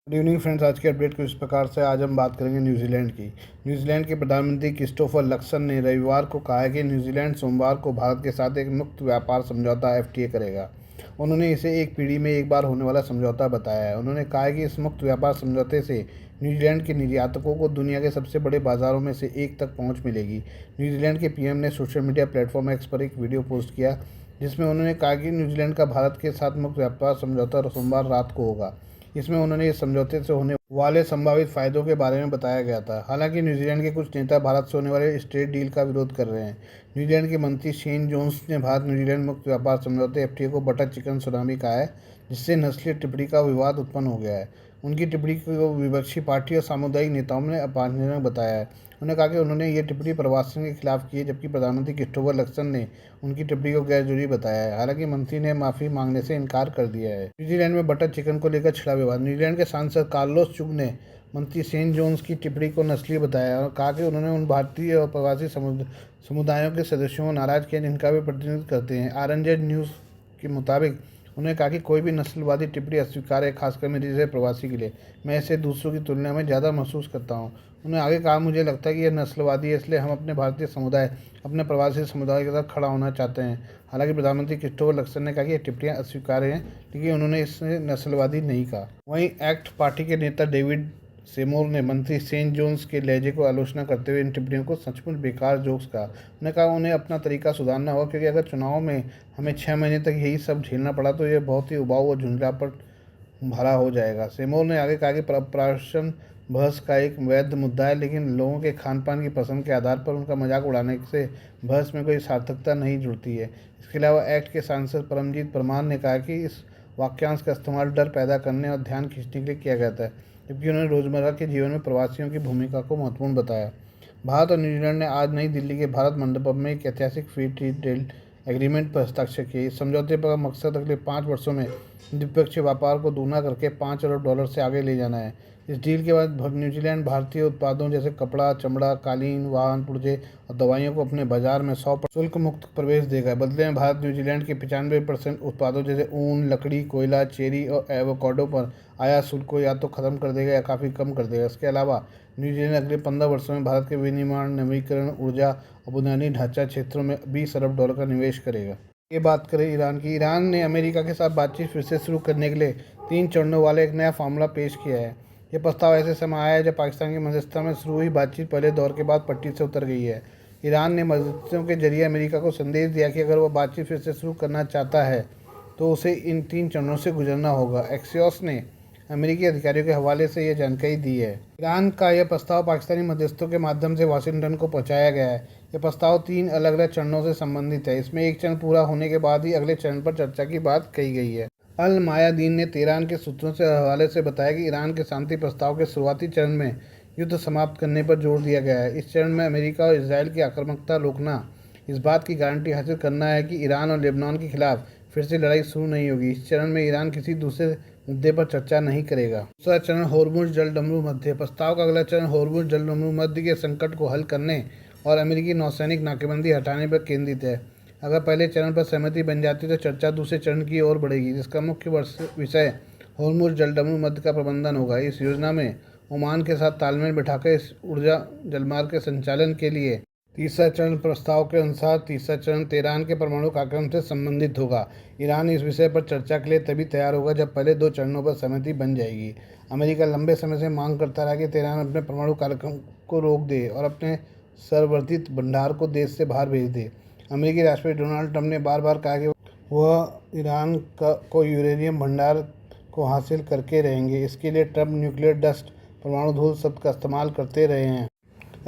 Good evening friends. आज के update कुछ इस प्रकार से आज हम बात करेंगे न्यूजीलैंड की। न्यूजीलैंड के प्रधानमंत्री क्रिस्टोफर लक्सन ने रविवार को कहा है कि न्यूजीलैंड सोमवार को भारत के साथ एक मुक्त व्यापार समझौता एफटीए करेगा। उन्होंने इसे एक पीढ़ी में एक बार होने वाला समझौता बताया है। उन्होंने कहा है कि इस मुक्त व्यापार समझौते से न्यूजीलैंड के निर्यातकों को दुनिया के सबसे बड़े बाजारों में से एक तक पहुंच मिलेगी। न्यूजीलैंड के पीएम ने सोशल मीडिया प्लेटफॉर्म एक्स पर एक वीडियो पोस्ट किया जिसमें उन्होंने कहा कि न्यूजीलैंड का भारत के साथ मुक्त व्यापार समझौता सोमवार रात को होगा। इसमें उन्होंने इस समझौते से होने वाले संभावित फायदों के बारे में बताया गया था। हालांकि न्यूजीलैंड के कुछ नेता भारत से होने वाले इस ट्रेड डील का विरोध कर रहे हैं। न्यूजीलैंड के मंत्री शेन जोन्स ने भारत न्यूजीलैंड मुक्त व्यापार समझौते एफटीए को बटर चिकन सुनामी कहा है, जिससे नस्लीय टिप्पणी का विवाद उत्पन्न हो गया है। उनकी टिप्पणी को विपक्षी पार्टी और सामुदायिक नेताओं ने अपमानजनक बताया है। उन्होंने कहा कि उन्होंने ये टिप्पणी प्रवासियों के खिलाफ की है, जबकि प्रधानमंत्री क्रिस्टोफर लक्सन ने उनकी टिप्पणी को गैरजरूरी बताया है। हालांकि मंत्री ने माफी मांगने से इनकार कर दिया है। न्यूजीलैंड में बटर चिकन को लेकर छिड़ा विवाद। न्यूजीलैंड के सांसद कार्लोस चुग ने मंत्री सेन जोन्स की टिप्पणी को नस्लीय बताया और कहा कि उन्होंने उन भारतीय और प्रवासी समुदायों के सदस्यों को नाराज किया जिनका वे प्रतिनिधित्व करते हैं। RNZ न्यूज़ के मुताबिक उन्होंने कहा कि कोई भी नस्लवादी टिप्पणी अस्वीकार्य है, खासकर मेरे जैसे प्रवासी के लिए। मैं इसे दूसरों की तुलना में ज़्यादा महसूस करता हूँ। उन्होंने आगे कहा, मुझे लगता है कि यह नस्लवादी है, इसलिए हम अपने भारतीय समुदाय अपने प्रवासी समुदाय के साथ खड़ा होना चाहते हैं। हालांकि प्रधानमंत्री क्रिस्टोफर लक्सन ने कहा कि ये टिप्पणियाँ अस्वीकार्य हैं, लेकिन उन्होंने इसे नस्लवादी नहीं कहा। वहीं एक्ट पार्टी के नेता डेविड सेमोर ने मंत्री सेन जोन्स के लहजे को आलोचना करते हुए इन टिप्पणियों को सचमुच बेकार जोक्स कहा। उन्होंने कहा उन्हें अपना तरीका सुधारना होगा, क्योंकि अगर चुनाव में हमें 6 महीने तक यही सब झेलना पड़ा तो यह बहुत ही उबाऊ और झुंझलापट भरा हो जाएगा। सेमोर ने आगे कहा कि प्रशासन बहस का एक वैध मुद्दा है, लेकिन लोगों के खान पान की पसंद के आधार पर उनका मजाक उड़ाने से बहस में कोई सार्थकता नहीं जुड़ती है। इसके अलावा एक्ट के सांसद परमजीत परमार ने कहा कि इस वाक्यांश का इस्तेमाल डर पैदा करने और ध्यान खींचने के लिए किया गया था, जबकि उन्होंने रोजमर्रा के जीवन में प्रवासियों की भूमिका को महत्वपूर्ण बताया। भारत और न्यूजीलैंड ने आज नई दिल्ली के भारत मंडपम में एक ऐतिहासिक फ्री ट्रेड एग्रीमेंट पर हस्ताक्षर किए। इस समझौते का मकसद अगले 5 वर्षों में द्विपक्षीय व्यापार को दोगुना करके $5 अरब से आगे ले जाना है। इस डील के बाद न्यूजीलैंड भारतीय उत्पादों जैसे कपड़ा, चमड़ा, कालीन, वाहन पुर्जे और दवाइयों को अपने बाजार में 100% शुल्क मुक्त प्रवेश देगा। बदले में भारत न्यूजीलैंड के 95% उत्पादों जैसे ऊन, लकड़ी, कोयला, चेरी और एवोकाडो पर आयात शुल्क को या तो खत्म कर देगा या काफ़ी कम कर देगा। इसके अलावा न्यूजीलैंड अगले 15 वर्षों में भारत के विनिर्माण, नवीकरण ऊर्जा और बुनियादी ढांचा क्षेत्रों में $20 अरब का निवेश करेगा। ये बात करें ईरान की। ईरान ने अमेरिका के साथ बातचीत फिर से शुरू करने के लिए 3 चरणों वाले एक नया फार्मूला पेश किया है। यह प्रस्ताव ऐसे समय आया है जब पाकिस्तान की मध्यस्थता में शुरू हुई बातचीत पहले दौर के बाद पट्टी से उतर गई है। ईरान ने मध्यस्थों के जरिए अमेरिका को संदेश दिया कि अगर वह बातचीत फिर से शुरू करना चाहता है तो उसे इन 3 चरणों से गुजरना होगा। एक्सियोस ने अमेरिकी अधिकारियों के हवाले से यह जानकारी दी है। ईरान का यह प्रस्ताव पाकिस्तानी मध्यस्थों के माध्यम से वाशिंगटन को पहुंचाया गया है। यह प्रस्ताव 3 अलग अलग चरणों से संबंधित है। इसमें एक चरण पूरा होने के बाद ही अगले चरण पर चर्चा की बात कही गई है। अल मायादीन ने तेहरान के सूत्रों से हवाले से बताया कि ईरान के शांति प्रस्ताव के शुरुआती चरण में युद्ध समाप्त करने पर जोर दिया गया है। इस चरण में अमेरिका और इसराइल की आक्रामकता रोकना, इस बात की गारंटी हासिल करना है कि ईरान और लेबनान के खिलाफ फिर से लड़ाई शुरू नहीं होगी। इस चरण में ईरान किसी दूसरे मुद्दे पर चर्चा नहीं करेगा। दूसरा चरण होर्मुज जलडमरू मध्य। प्रस्ताव का अगला चरण होर्मुज जलडमरू मध्य के संकट को हल करने और अमेरिकी नौसैनिक नाकेबंदी हटाने पर केंद्रित है। अगर पहले चरण पर सहमति बन जाती तो चर्चा दूसरे चरण की ओर बढ़ेगी, जिसका मुख्य विषय होर्मुज जलडमरू मध्य का प्रबंधन होगा। इस योजना में ओमान के साथ तालमेल बिठाकर इस ऊर्जा जलमार्ग के संचालन के लिए तीसरा चरण प्रस्ताव के अनुसार तीसरा चरण तेहरान के परमाणु कार्यक्रम से संबंधित होगा। ईरान इस विषय पर चर्चा के लिए तभी तैयार होगा जब पहले 2 चरणों पर सहमति बन जाएगी। अमेरिका लंबे समय से मांग करता रहा कि तेहरान अपने परमाणु कार्यक्रम को रोक दे और अपने संवर्धित भंडार को देश से बाहर भेज दे। अमेरिकी राष्ट्रपति डोनाल्ड ट्रंप ने बार बार कहा कि वह ईरान को यूरेनियम भंडार को हासिल करके रहेंगे। इसके लिए ट्रंप न्यूक्लियर डस्ट, परमाणु धूल शब्द का इस्तेमाल करते रहे हैं।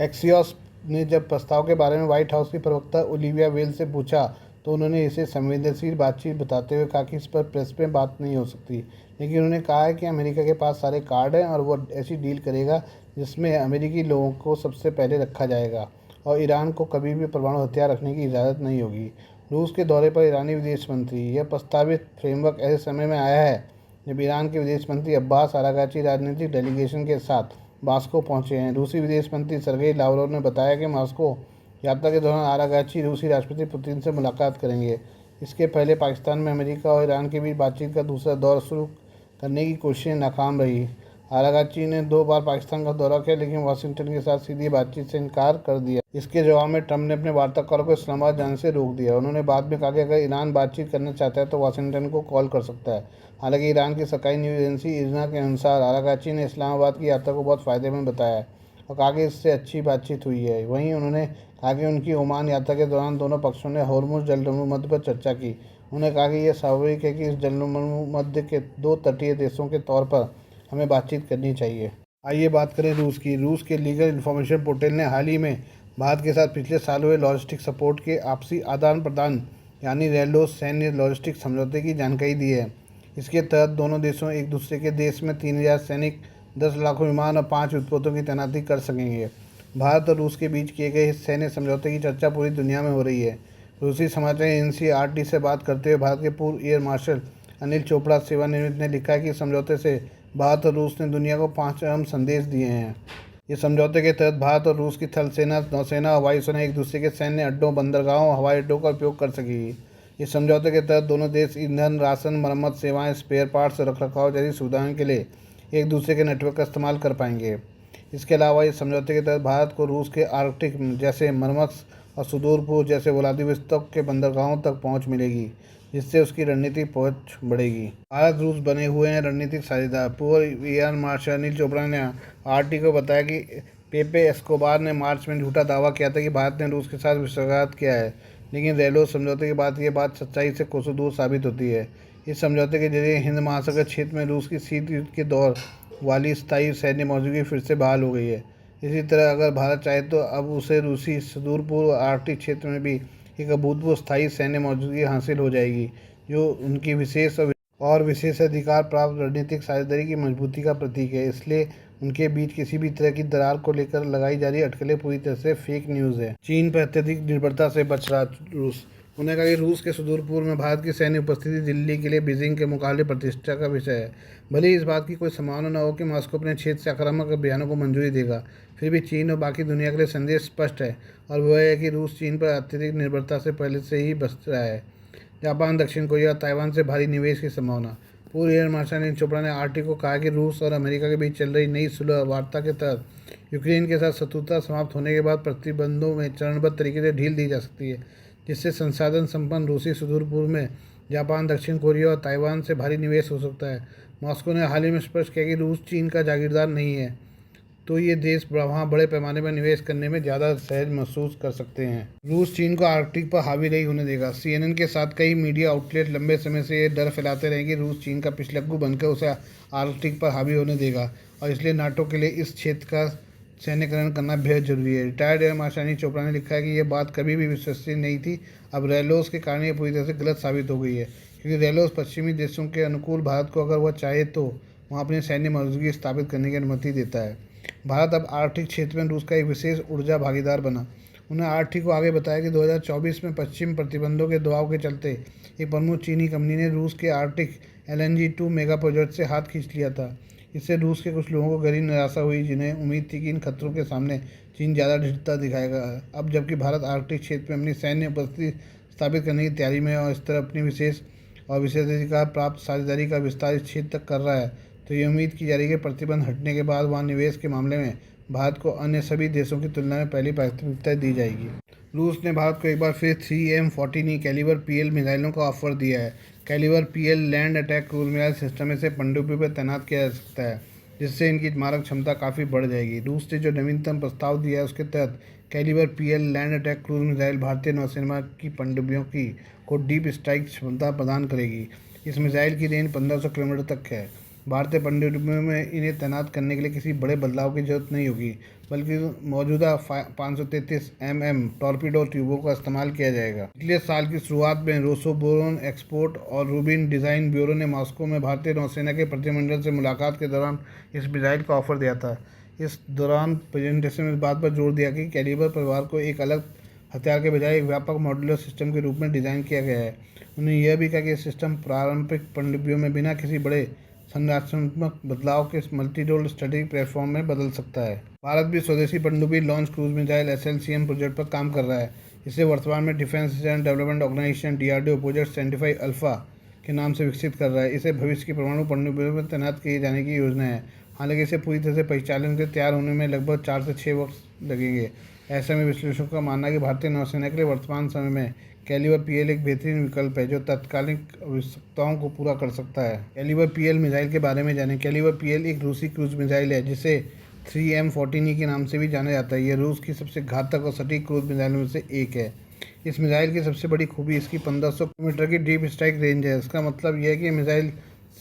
एक्सियोस ने जब प्रस्ताव के बारे में व्हाइट हाउस की प्रवक्ता ओलिविया वेल से पूछा तो उन्होंने इसे संवेदनशील बातचीत बताते हुए कहा कि इस पर प्रेस में बात नहीं हो सकती, लेकिन उन्होंने कहा है कि अमेरिका के पास सारे कार्ड हैं और वह ऐसी डील करेगा जिसमें अमेरिकी लोगों को सबसे पहले रखा जाएगा और ईरान को कभी भी परमाणु हथियार रखने की इजाज़त नहीं होगी। रूस के दौरे पर ईरानी विदेश मंत्री। यह प्रस्तावित फ्रेमवर्क ऐसे समय में आया है जब ईरान के विदेश मंत्री अब्बास अरागाची राजनीतिक डेलीगेशन के साथ मॉस्को पहुंचे हैं। रूसी विदेश मंत्री सर्गेई लावरोव ने बताया कि मॉस्को यात्रा के दौरान अरागाची रूसी राष्ट्रपति पुतिन से मुलाकात करेंगे। इसके पहले पाकिस्तान में अमेरिका और ईरान के बीच बातचीत का दूसरा दौर शुरू करने की कोशिशें नाकाम रही। आरागाची ने 2 बार पाकिस्तान का दौरा किया, लेकिन वाशिंगटन के साथ सीधी बातचीत से इनकार कर दिया। इसके जवाब में ट्रंप ने अपने वार्ताकारों को इस्लामाबाद जाने से रोक दिया। उन्होंने बाद में कहा कि अगर ईरान बातचीत करना चाहता है तो वाशिंगटन को कॉल कर सकता है। हालांकि ईरान की सरकारी न्यूज़ एजेंसी इरना के अनुसार आरागाची ने इस्लामाबाद की यात्रा को बहुत फ़ायदेमंद बताया है और कहा कि इससे अच्छी बातचीत हुई है। वहीं उन्होंने कहा कि उनकी ओमान यात्रा के दौरान दोनों पक्षों ने हॉर्मुज़ जलसंधि पर चर्चा की। उन्होंने कहा कि यह स्वाभाविक है कि इस जलसंधि के 2 तटीय देशों के तौर पर हमें बातचीत करनी चाहिए। आइए बात करें रूस की। रूस के लीगल इन्फॉर्मेशन पोर्टल ने हाल ही में भारत के साथ पिछले साल हुए लॉजिस्टिक सपोर्ट के आपसी आदान प्रदान यानी रेलोस सैन्य लॉजिस्टिक समझौते की जानकारी दी है। इसके तहत दोनों देशों एक दूसरे के देश में 3000 सैनिक, 10 लाखों विमान और 5 युद्धपोतों की तैनाती कर सकेंगे। भारत और रूस के बीच किए गए इस सैन्य समझौते की चर्चा पूरी दुनिया में हो रही है। रूसी समाचार एजेंसी RT से बात करते हुए भारत के पूर्व एयर मार्शल अनिल चोपड़ा सेवानिवृत्त ने लिखा है कि समझौते से भारत और रूस ने दुनिया को 5 अहम संदेश दिए हैं। इस समझौते के तहत भारत और रूस की थल सेना, नौसेना और वायुसेना एक दूसरे के सैन्य अड्डों, बंदरगाहों, हवाई अड्डों का उपयोग कर सकेगी। इस समझौते के तहत दोनों देश ईंधन, राशन, मरम्मत सेवाएं, स्पेयर पार्ट्स और रखरखाव जैसी सुविधाओं के लिए एक दूसरे के नेटवर्क का इस्तेमाल कर पाएंगे। इसके अलावा इस समझौते के तहत भारत को रूस के आर्कटिक जैसे मरमस्क और सुदूर पूर्व जैसे व्लादिवोस्तोक के बंदरगाहों तक पहुंच मिलेगी, जिससे उसकी रणनीतिक पहुंच बढ़ेगी। भारत रूस बने हुए हैं रणनीतिक साझेदार। पूर्व एयर मार्शल अनिल चोपड़ा ने RT को बताया कि पेपे एस्कोबार ने मार्च में झूठा दावा किया था कि भारत ने रूस के साथ विश्वासघात किया है, लेकिन रेलोस समझौते के बाद ये बात सच्चाई से कोसों दूर साबित होती है। इस समझौते के जरिए हिंद महासागर क्षेत्र में रूस की शीत युद्ध के दौर वाली स्थायी सैन्य मौजूदगी फिर से बहाल हो गई है। इसी तरह अगर भारत चाहे तो अब उसे रूसी सुदूर पूर्व आर्कटिक क्षेत्र में भी एक अभूतपूर्व स्थायी सैन्य मौजूदगी हासिल हो जाएगी, जो उनकी विशेष और विशेषाधिकार प्राप्त रणनीतिक साझेदारी की मजबूती का प्रतीक है। इसलिए उनके बीच किसी भी तरह की दरार को लेकर लगाई जा रही अटकलें पूरी तरह से फेक न्यूज़ है। चीन पर अत्यधिक निर्भरता से बच रहा रूस। उन्होंने कहा कि रूस के सुदूर पूर्व में भारत की सैन्य उपस्थिति दिल्ली के लिए बीजिंग के मुकाबले प्रतिष्ठा का विषय है। भले ही इस बात की कोई संभावना न हो कि मॉस्को अपने क्षेत्र से आक्रामक अभियानों को मंजूरी देगा, फिर भी चीन और बाकी दुनिया के लिए संदेश स्पष्ट है और वह है कि रूस चीन पर अत्यधिक निर्भरता से पहले से ही बच रहा है। जापान, दक्षिण कोरिया और ताइवान से भारी निवेश की संभावना। पूर्व एयर मार्शल अनिल चोपड़ा ने RT को कहा कि रूस और अमेरिका के बीच चल रही नई सुलह वार्ता के तहत यूक्रेन के साथ शत्रुता समाप्त होने के बाद प्रतिबंधों में चरणबद्ध तरीके से ढील दी जा सकती है, जिससे संसाधन संपन्न रूसी सुदूर पूर्व में जापान, दक्षिण कोरिया और ताइवान से भारी निवेश हो सकता है। मॉस्को ने हाल ही में स्पष्ट किया कि रूस चीन का जागीरदार नहीं है, तो ये देश वहाँ बड़े पैमाने पर निवेश करने में ज़्यादा सहज महसूस कर सकते हैं। रूस चीन को आर्कटिक पर हावी नहीं होने देगा। CNN के साथ कई मीडिया आउटलेट लंबे समय से ये डर फैलाते रहे कि रूस चीन का पिछलग्गू बनकर उसे आर्कटिक पर हावी होने देगा और इसलिए नाटो के लिए इस क्षेत्र का सैन्यकरण करना बेहद जरूरी है। Retired air marshal Anil Chopra ने लिखा है कि यह बात कभी भी विश्वसनीय नहीं थी। अब रेलोस के कारण ये पूरी तरह से गलत साबित हो गई है, क्योंकि रेलोस पश्चिमी देशों के अनुकूल भारत को अगर वह चाहे तो वहाँ अपनी सैन्य मौजूदगी स्थापित करने की अनुमति देता है। भारत अब आर्कटिक क्षेत्र में रूस का एक विशेष ऊर्जा भागीदार बना। उन्होंने RT को आगे बताया कि 2024 में पश्चिम प्रतिबंधों के दबाव के चलते एक प्रमुख चीनी कंपनी ने रूस के आर्कटिक LNG-2 मेगा प्रोजेक्ट से हाथ खींच लिया था। इससे रूस के कुछ लोगों को गहरी निराशा हुई, जिन्हें उम्मीद थी कि इन खतरों के सामने चीन ज़्यादा दृढ़ता दिखाएगा। अब जबकि भारत आर्कटिक क्षेत्र में अपनी सैन्य उपस्थिति स्थापित करने की तैयारी में है और इस तरह अपनी विशेष और विशेषाधिकार प्राप्त साझेदारी का विस्तार इस क्षेत्र तक कर रहा है, तो ये उम्मीद की जा रही है कि प्रतिबंध हटने के बाद वहाँ निवेश के मामले में भारत को अन्य सभी देशों की तुलना में पहली प्राथमिकता दी जाएगी। रूस ने भारत को एक बार फिर 3M40 कैलिबर PL मिसाइलों का ऑफर दिया है। Kalibr PL land attack cruise missile system में से पनडुब्बी पर तैनात किया जा सकता है, जिससे इनकी मारक क्षमता काफ़ी बढ़ जाएगी। रूस ने जो नवीनतम प्रस्ताव दिया है उसके तहत Kalibr PL land attack cruise missile भारतीय नौसेना की पनडुब्बियों को डीप स्ट्राइक क्षमता प्रदान करेगी। इस मिसाइल की रेंज 1500 किलोमीटर तक है। भारतीय पनडुब्बियों में इन्हें तैनात करने के लिए किसी बड़े बदलाव की जरूरत नहीं होगी, बल्कि मौजूदा 533 mm टॉर्पीडो ट्यूबों का इस्तेमाल किया जाएगा। पिछले साल की शुरुआत में रोसोबोरोन एक्सपोर्ट और रूबिन डिज़ाइन ब्यूरो ने मॉस्को में भारतीय नौसेना के प्रतिनिधिमंडल से मुलाकात के दौरान इस मिसाइल का ऑफर दिया था। इस दौरान प्रेजेंटेशन में इस बात पर जोर दिया कि कैलिबर परिवार को एक अलग हथियार के बजाय एक व्यापक मॉड्यूलर सिस्टम के रूप में डिज़ाइन किया गया है। उन्होंने यह भी कहा कि यह सिस्टम पारंपरिक पनडुब्बियों में बिना किसी बड़े संरचनात्मक बदलाव के मल्टी रोल स्ट्रेटेजिक प्लेटफॉर्म में बदल सकता है। भारत भी स्वदेशी पनडुब्बी launch cruise missile SLCM project पर काम कर रहा है। इसे वर्तमान में defence research development organisation DRDO project सेंटिफाई अल्फा के नाम से विकसित कर रहा है। इसे भविष्य की परमाणु पनडुब्बियों में तैनात किए जाने की योजना है। हालांकि इसे पूरी तरह से परिचालन के तैयार होने में लगभग 4 से 6 वर्ष लगेंगे। ऐसे में विश्लेषकों का मानना है कि भारतीय नौसेना के लिए वर्तमान समय में कैलिबर पीएल एक बेहतरीन विकल्प है जो तत्कालिक आवश्यकताओं को पूरा कर सकता है। कैलिबर पीएल मिसाइल के बारे में जानें। कैलिबर पीएल एक रूसी क्रूज मिसाइल है जिसे 3M14E के नाम से भी जाना जाता है। यह रूस की सबसे घातक और सटीक क्रूज मिसाइलों में से एक है। इस मिसाइल की सबसे बड़ी खूबी इसकी 1500 किलोमीटर की डीप स्ट्राइक रेंज है। इसका मतलब यह है कि मिसाइल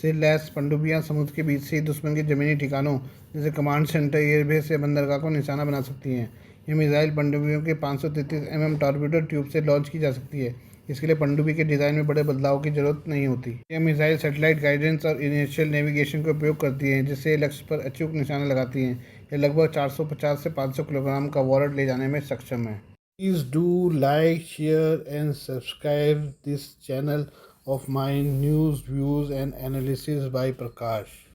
से लैस पनडुब्बियां समुद्र के बीच से ही दुश्मन के ज़मीनी ठिकानों जैसे कमांड सेंटर, एयरबेस या बंदरगाह को निशाना बना सकती हैं। यह मिसाइल पनडुब्बियों के 533 टॉरपीडो ट्यूब से लॉन्च की जा सकती है। इसके लिए पनडुब्बी के डिज़ाइन में बड़े बदलाव की जरूरत नहीं होती। यह मिसाइल सैटेलाइट गाइडेंस और इनिशियल नेविगेशन का उपयोग करती है जिससे लक्ष्य पर अचूक निशाना लगाती हैं। यह लगभग 450 से 500 किलोग्राम का वॉरड ले जाने में सक्षम है। Please do like, share and subscribe this channel of my news, views and analysis by Prakash.